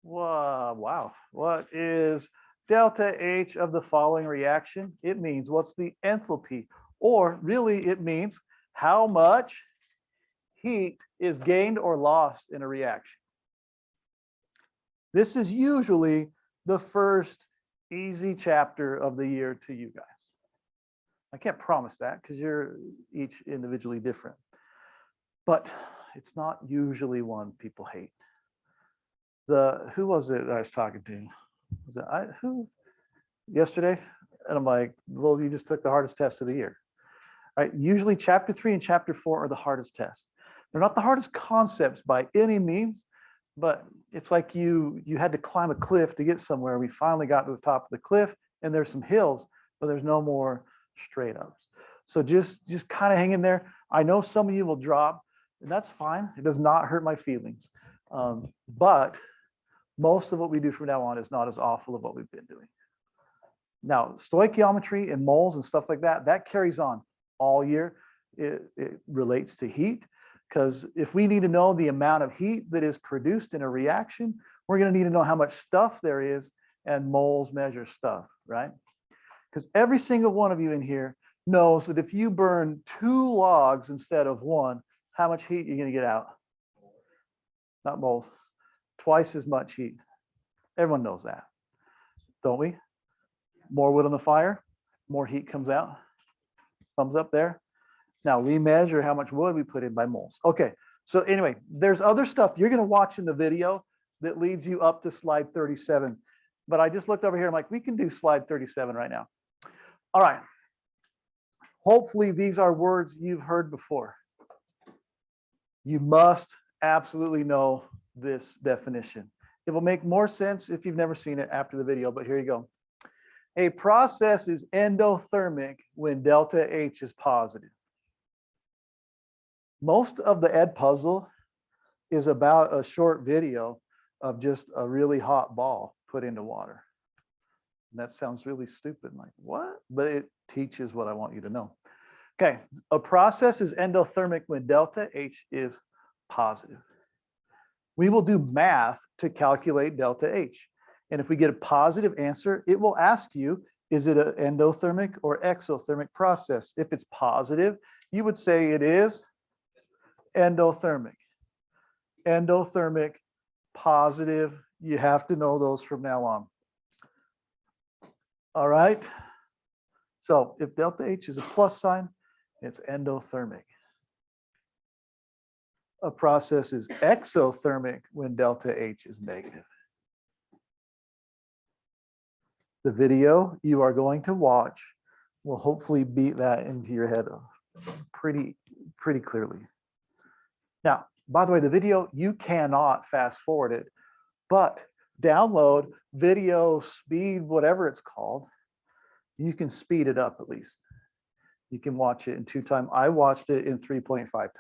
Wow. What is delta H of the following reaction? It means what's the enthalpy? Or really, it means how much heat is gained or lost in a reaction. This is usually the first easy chapter of the year to you guys. I can't promise that because you're each individually different. But it's not usually one people hate. Who was it I was talking to? Was it who yesterday? And I'm like, well, you just took the hardest test of the year. Right? Usually chapter 3 and chapter 4 are the hardest tests. They're not the hardest concepts by any means, but it's like you had to climb a cliff to get somewhere. We finally got to the top of the cliff and there's some hills, but there's no more straight ups. So just kind of hang in there. I know some of you will drop, and that's fine. It does not hurt my feelings. But most of what we do from now on is not as awful of what we've been doing. Now, stoichiometry and moles and stuff like that, that carries on all year. It relates to heat, because if we need to know the amount of heat that is produced in a reaction, we're going to need to know how much stuff there is, and moles measure stuff, right? Because every single one of you in here knows that if you burn 2 logs instead of 1, how much heat you're going to get out? Not moles. Twice as much heat. Everyone knows that, don't we? More wood on the fire, more heat comes out. Thumbs up there. Now we measure how much wood we put in by moles. Okay, so anyway, there's other stuff you're going to watch in the video that leads you up to slide 37. But I just looked over here. I'm like, we can do slide 37 right now. All right. Hopefully these are words you've heard before. You must absolutely know this definition. It will make more sense if you've never seen it after the video, but here you go. A process is endothermic when delta H is positive. Most of the ed puzzle is about a short video of just a really hot ball put into water. And that sounds really stupid, like what? But it teaches what I want you to know. Okay, a process is endothermic when delta H is positive. We will do math to calculate delta H. And if we get a positive answer, it will ask you, is it an endothermic or exothermic process? If it's positive, you would say it is endothermic. Endothermic, positive, you have to know those from now on. All right. So if delta H is a plus sign, it's endothermic. A process is exothermic when delta H is negative. The video you are going to watch will hopefully beat that into your head pretty clearly. Now, by the way, the video, you cannot fast forward it, but download video speed, whatever it's called. You can speed it up at least. You can watch it in 2 times. I watched it in 3.5 times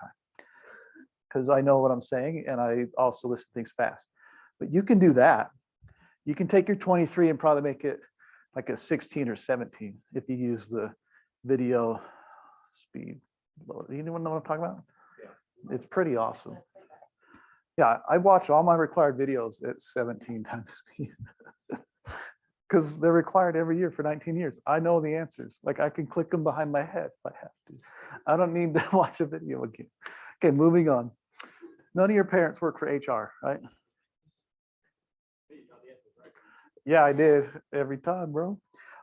because I know what I'm saying, and I also listen to things fast. But you can do that. You can take your 23 and probably make it like a 16 or 17 if you use the video speed. Anyone know what I'm talking about? Yeah. It's pretty awesome. Yeah, I watch all my required videos at 17 times speed because they're required every year for 19 years. I know the answers. Like I can click them behind my head if I have to. I don't need to watch a video again. Okay, moving on. None of your parents work for HR, right? Yeah, I did every time, bro.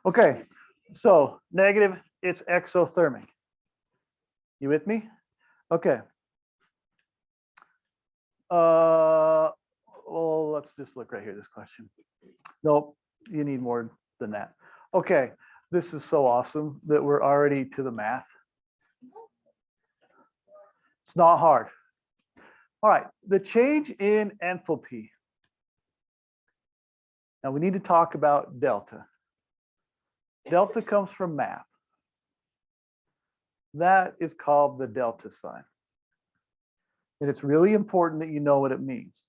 Okay, so negative, it's exothermic. You with me? Okay. Well, let's just look right here, this question. Nope, you need more than that. Okay, this is so awesome that we're already to the math. It's not hard. All right, the change in enthalpy. Now we need to talk about delta. Delta comes from math. That is called the delta sign. And it's really important that you know what it means.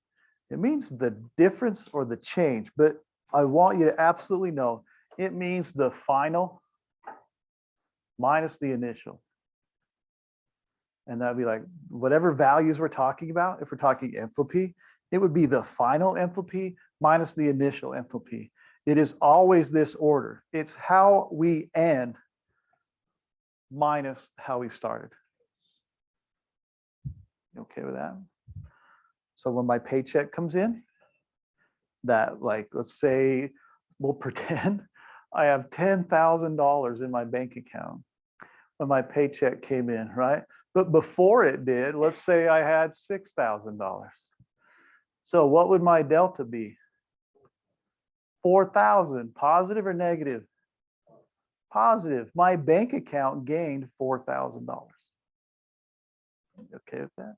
It means the difference or the change, but I want you to absolutely know it means the final minus the initial. And that'd be like whatever values we're talking about. If we're talking enthalpy, it would be the final enthalpy minus the initial enthalpy. It is always this order. It's how we end minus how we started. You okay with that? So when my paycheck comes in, that, like, let's say we'll pretend I have $10,000 in my bank account when my paycheck came in, right? But before it did, let's say I had $6,000. So what would my delta be? 4,000, positive or negative? Positive. My bank account gained $4,000. Okay with that?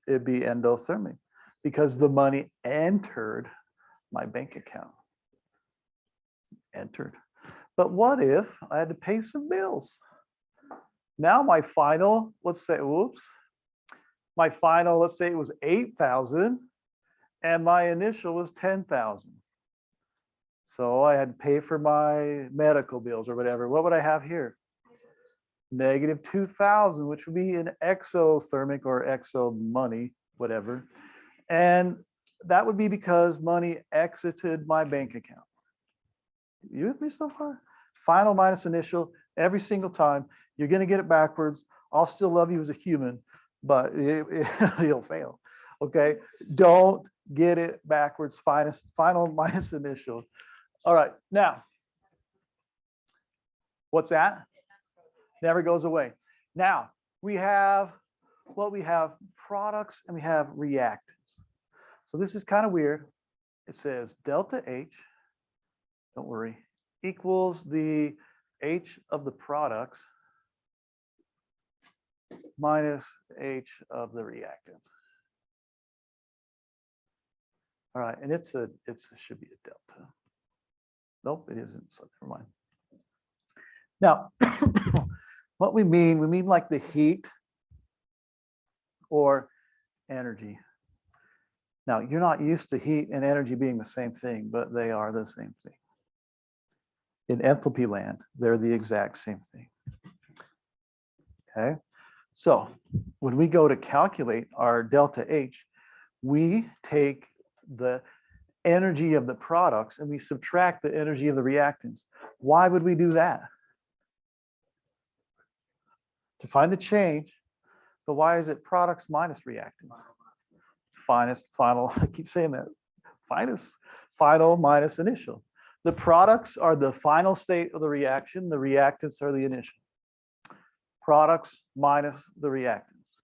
It'd be endothermic because the money entered my bank account. Entered. But what if I had to pay some bills? Now my final, let's say, whoops, my final, let's say it was 8,000 and my initial was 10,000. So I had to pay for my medical bills or whatever. What would I have here? Negative 2,000, which would be an exothermic or exo money, whatever. And that would be because money exited my bank account. You with me so far? Final minus initial every single time. You're going to get it backwards. I'll still love you as a human, but you'll fail. Okay. Don't get it backwards. Final minus initial. All right. Now, what's that? Never goes away. Now, we have products and we have reactants. So this is kind of weird. It says delta H, don't worry, equals the H of the products minus H of the reactants. All right, and it should be a delta. Nope, it isn't, so never mind. Now, what we mean like the heat or energy. Now, you're not used to heat and energy being the same thing, but they are the same thing. In enthalpy land, they're the exact same thing. Okay, so when we go to calculate our delta H, we take the energy of the products and we subtract the energy of the reactants. Why would we do that? To find the change, but why is it products minus reactants? Final, I keep saying that, final minus initial. The products are the final state of the reaction, the reactants are the initial. Products minus the reactants.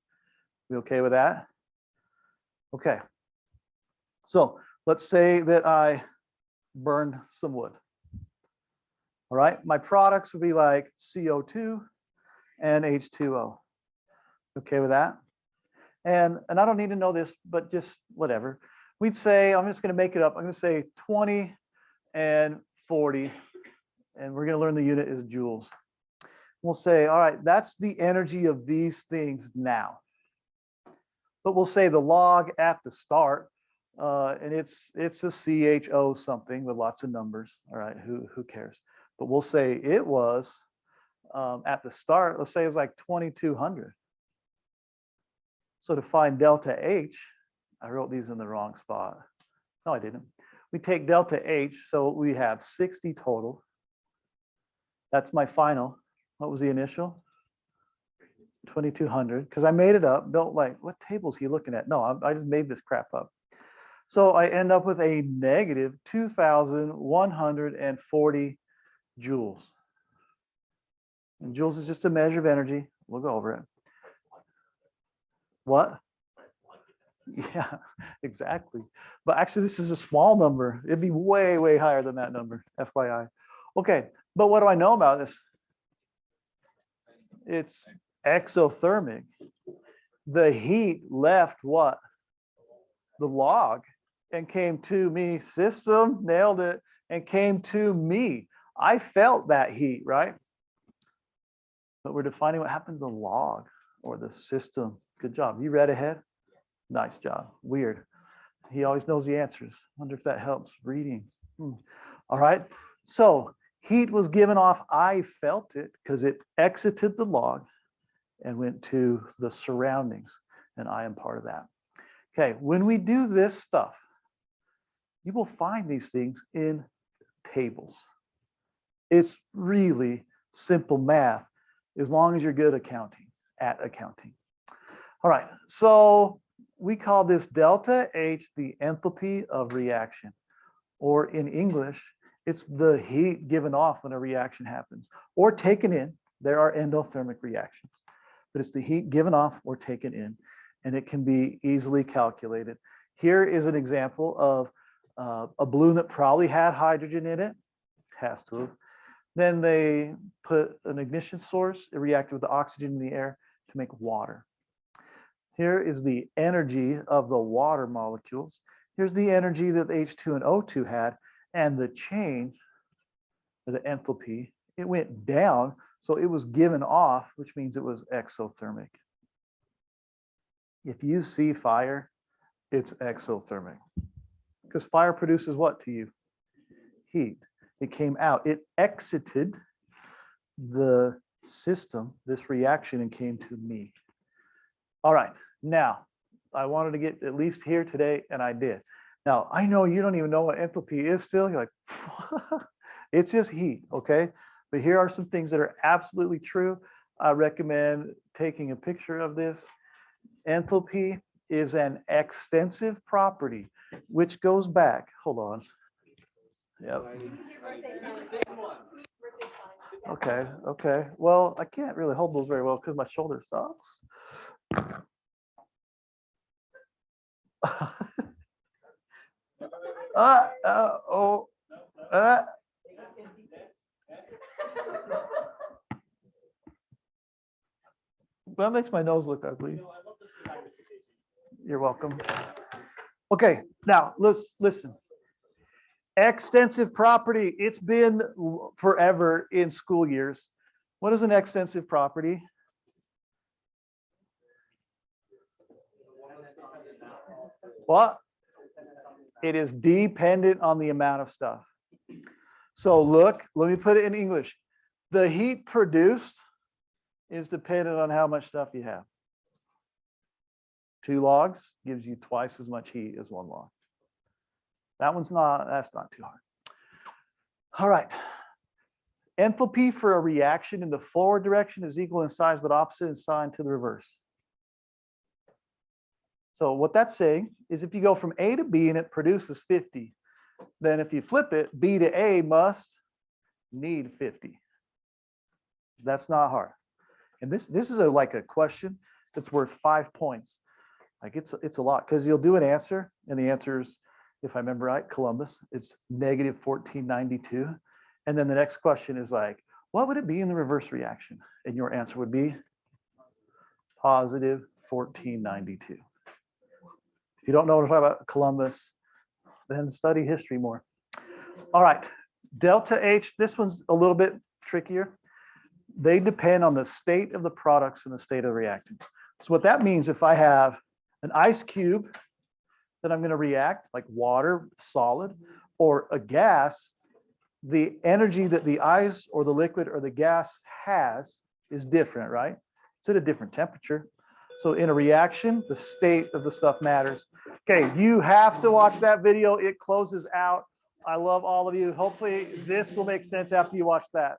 We okay with that? Okay. So let's say that I burned some wood. All right, my products would be like CO2 and H2O. Okay with that? And I don't need to know this, but just whatever. We'd say, I'm just going to make it up. I'm going to say 20 and 40, and we're going to learn the unit is joules. We'll say, all right, that's the energy of these things now. But we'll say the log at the start, and it's a CHO something with lots of numbers. All right, who cares? But we'll say it was at the start, let's say it was like 2,200. So to find delta H, I wrote these in the wrong spot. No, I didn't. We take delta H, so we have 60 total. That's my final. What was the initial? 2,200, because I made it up. Don't like, what table is he looking at? No, I just made this crap up. So I end up with a negative 2,140 joules. And joules is just a measure of energy. We'll go over it. What? Yeah, exactly. But actually, this is a small number. It'd be way, way higher than that number, FYI. Okay, but what do I know about this? It's exothermic. The heat left what? The log and came to me. System nailed it and came to me. I felt that heat, right? But we're defining what happened to the log or the system. Good job. You read ahead? Nice job. Weird. He always knows the answers. Wonder if that helps reading. All right. So heat was given off. I felt it because it exited the log and went to the surroundings. And I am part of that. Okay. When we do this stuff, you will find these things in tables. It's really simple math as long as you're good at accounting. All right, so we call this delta H the enthalpy of reaction, or in English, it's the heat given off when a reaction happens or taken in. There are endothermic reactions, but it's the heat given off or taken in, and it can be easily calculated. Here is an example of a balloon that probably had hydrogen in it, has to have. Then they put an ignition source, it reacted with the oxygen in the air to make water. Here is the energy of the water molecules. Here's the energy that the H2 and O2 had, and the change, the enthalpy, it went down, so it was given off, which means it was exothermic. If you see fire, it's exothermic. Because fire produces what to you? Heat. It came out. It exited the system, this reaction, and came to me. All right. Now, I wanted to get at least here today, and I did. Now, I know you don't even know what enthalpy is still. You're like, it's just heat, okay? But here are some things that are absolutely true. I recommend taking a picture of this. Enthalpy is an extensive property, which goes back, hold on. Yep. Okay. Well, I can't really hold those very well because my shoulder sucks. That makes my nose look ugly. You're welcome. Okay, now let's listen. Extensive property. It's been forever in school years. What is an extensive property? What? It is dependent on the amount of stuff. So look, let me put it in English. The heat produced is dependent on how much stuff you have. 2 logs gives you twice as much heat as 1 log. That's not too hard. All right. Enthalpy for a reaction in the forward direction is equal in size but opposite in sign to the reverse. So what that's saying is if you go from A to B and it produces 50, then if you flip it, B to A must need 50. That's not hard. And this is like a question that's worth 5 points. Like it's a lot because you'll do an answer and the answer is, if I remember right, Columbus, it's negative 1492. And then the next question is like, what would it be in the reverse reaction? And your answer would be positive 1492. If you don't know what I'm talking about Columbus, then study history more. All right, delta H, this one's a little bit trickier. They depend on the state of the products and the state of the reactant. So what that means, if I have an ice cube that I'm going to react, like water, solid, or a gas, the energy that the ice or the liquid or the gas has is different, right? It's at a different temperature. So in a reaction, the state of the stuff matters. Okay, you have to watch that video. It closes out. I love all of you. Hopefully this will make sense after you watch that.